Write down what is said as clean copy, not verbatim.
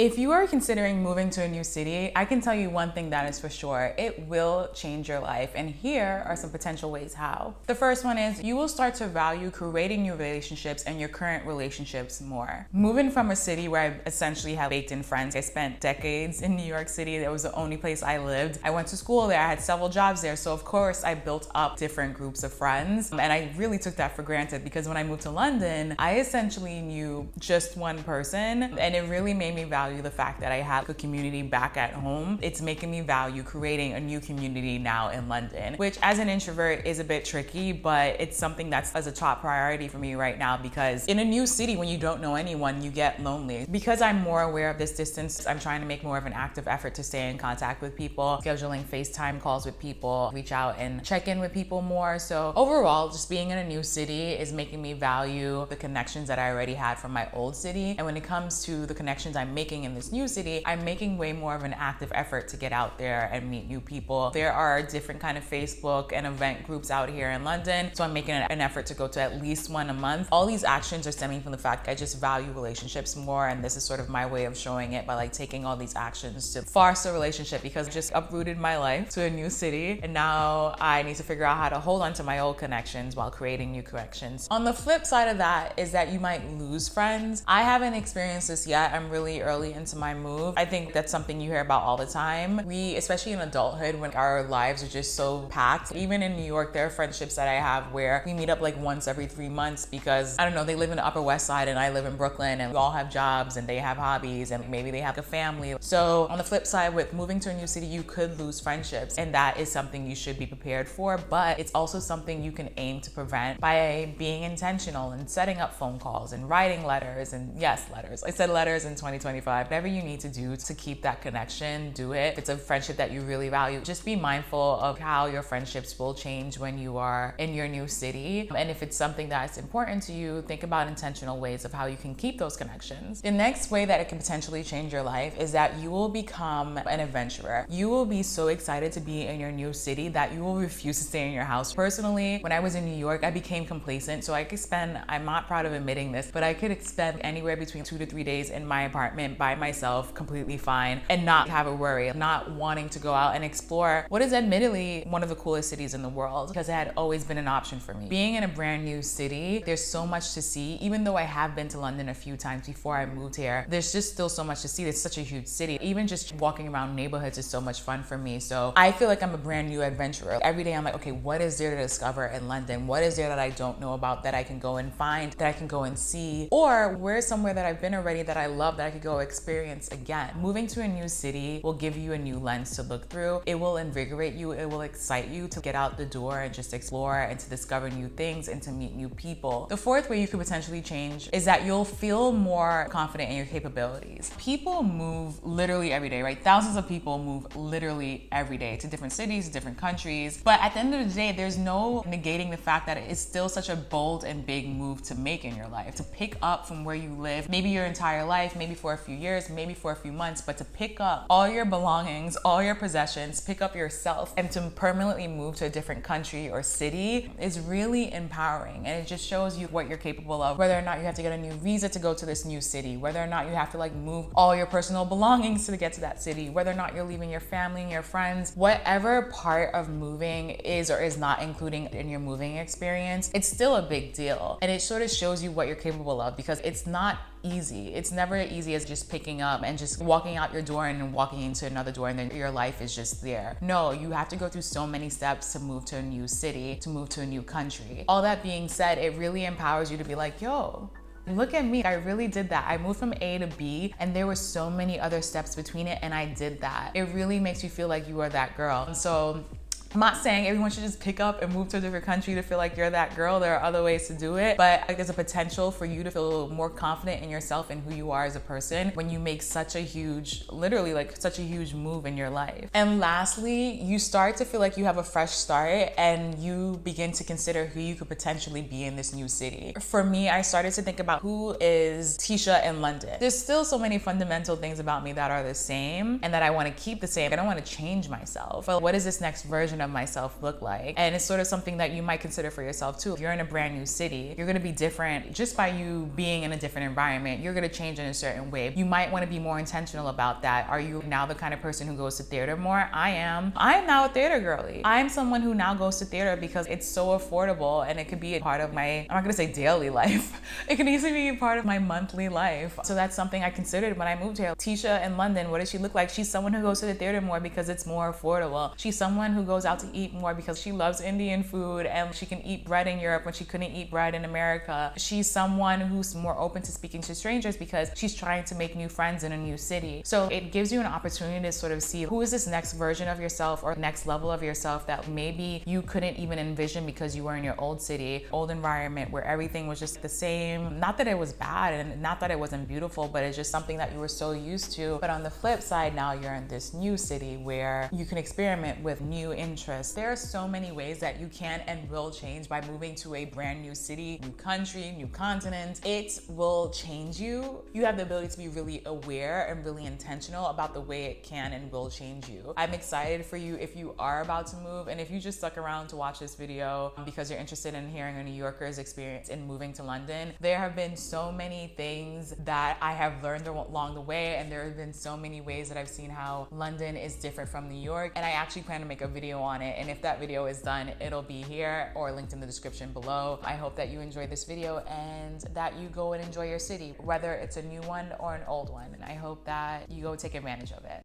If you are considering moving to a new city, I can tell you one thing that is for sure. It will change your life, and here are some potential ways how. The first one is you will start to value creating new relationships and your current relationships more. Moving from a city where I essentially have baked in friends. I spent decades in New York City. That was the only place I lived. I went to school there. I had several jobs there. So of course I built up different groups of friends, and I really took that for granted because when I moved to London, I essentially knew just one person, and it really made me value the fact that I have a community back at home. It's making me value creating a new community now in London, which as an introvert is a bit tricky, but it's something that's as a top priority for me right now because in a new city, when you don't know anyone, you get lonely. Because I'm more aware of this distance, I'm trying to make more of an active effort to stay in contact with people, scheduling FaceTime calls with people, reach out and check in with people more. So overall, just being in a new city is making me value the connections that I already had from my old city. And when it comes to the connections I'm making in this new city, I'm making way more of an active effort to get out there and meet new people. There are different kind of Facebook and event groups out here in London, so I'm making an effort to go to at least one a month. All these actions are stemming from the fact I just value relationships more, and this is sort of my way of showing it by like taking all these actions to foster a relationship because I just uprooted my life to a new city, and now I need to figure out how to hold on to my old connections while creating new connections. On the flip side of that is that you might lose friends. I haven't experienced this yet. I'm really early into my move. I think that's something you hear about all the time. We, especially in adulthood, when our lives are just so packed, even in New York, there are friendships that I have where we meet up like once every 3 months because, I don't know, they live in the Upper West Side and I live in Brooklyn, and we all have jobs and they have hobbies and maybe they have a family. So on the flip side, with moving to a new city, you could lose friendships, and that is something you should be prepared for, but it's also something you can aim to prevent by being intentional and setting up phone calls and writing letters. And yes, letters. I said letters in 2025. Whatever you need to do to keep that connection, do it. If it's a friendship that you really value, just be mindful of how your friendships will change when you are in your new city. And if it's something that's important to you, think about intentional ways of how you can keep those connections. The next way that it can potentially change your life is that you will become an adventurer. You will be so excited to be in your new city that you will refuse to stay in your house. Personally, when I was in New York, I became complacent. So I could spend, I'm not proud of admitting this, but I could spend anywhere between 2 to 3 days in my apartment by myself, completely fine, and not have a worry, not wanting to go out and explore what is admittedly one of the coolest cities in the world, because it had always been an option for me. Being in a brand new city, there's so much to see. Even though I have been to London a few times before I moved here, there's just still so much to see. It's such a huge city. Even just walking around neighborhoods is so much fun for me. So I feel like I'm a brand new adventurer. Every day I'm like, okay, what is there to discover in London? What is there that I don't know about that I can go and find, that I can go and see? Or where's somewhere that I've been already that I love that I could go experience again? Moving to a new city will give you a new lens to look through. It will invigorate you. It will excite you to get out the door and just explore and to discover new things and to meet new people. The fourth way you could potentially change is that you'll feel more confident in your capabilities. People move literally every day, right? Thousands of people move literally every day to different cities, different countries. But at the end of the day, there's no negating the fact that it is still such a bold and big move to make in your life. To pick up from where you live, maybe your entire life, maybe for a few years, maybe for a few months, but to pick up all your belongings, all your possessions, pick up yourself, and to permanently move to a different country or city is really empowering. And it just shows you what you're capable of, whether or not you have to get a new visa to go to this new city, whether or not you have to like move all your personal belongings to get to that city, whether or not you're leaving your family and your friends, whatever part of moving is or is not including in your moving experience, it's still a big deal. And it sort of shows you what you're capable of, because it's not easy. It's never as easy as just picking up and just walking out your door and walking into another door and then your life is just there. No, you have to go through so many steps to move to a new city, to move to a new country. All that being said, it really empowers you to be like, yo, look at me. I really did that. I moved from A to B and there were so many other steps between it and I did that. It really makes you feel like you are that girl. And so I'm not saying everyone should just pick up and move to a different country to feel like you're that girl. There are other ways to do it, but there's a potential for you to feel more confident in yourself and who you are as a person when you make such a huge, literally like such a huge move in your life. And lastly, you start to feel like you have a fresh start and you begin to consider who you could potentially be in this new city. For me, I started to think about who is Tisha in London. There's still so many fundamental things about me that are the same and that I want to keep the same. I don't want to change myself. But what is this next version version of myself look like? And it's sort of something that you might consider for yourself too. If you're in a brand new city, you're gonna be different just by you being in a different environment. You're gonna change in a certain way. You might wanna be more intentional about that. Are you now the kind of person who goes to theater more? I am. I'm now a theater girly. I'm someone who now goes to theater because it's so affordable and it could be a part of my, I'm not gonna say daily life. It can easily be a part of my monthly life. So that's something I considered when I moved here. Tisha in London, what does she look like? She's someone who goes to the theater more because it's more affordable. She's someone who goes out to eat more because she loves Indian food and she can eat bread in Europe when she couldn't eat bread in America. She's someone who's more open to speaking to strangers because she's trying to make new friends in a new city. So it gives you an opportunity to sort of see who is this next version of yourself or next level of yourself that maybe you couldn't even envision because you were in your old city, old environment where everything was just the same. Not that it was bad and not that it wasn't beautiful, but it's just something that you were so used to. But on the flip side, now you're in this new city where you can experiment with new interests. There are so many ways that you can and will change by moving to a brand new city, new country, new continent. It will change you. You have the ability to be really aware and really intentional about the way it can and will change you. I'm excited for you if you are about to move, and if you just stuck around to watch this video because you're interested in hearing a New Yorker's experience in moving to London. There have been so many things that I have learned along the way, and there have been so many ways that I've seen how London is different from New York, and I actually plan to make a video on it, and if that video is done, it'll be here or linked in the description below. I hope that you enjoyed this video and that you go and enjoy your city, whether it's a new one or an old one, and I hope that you go take advantage of it.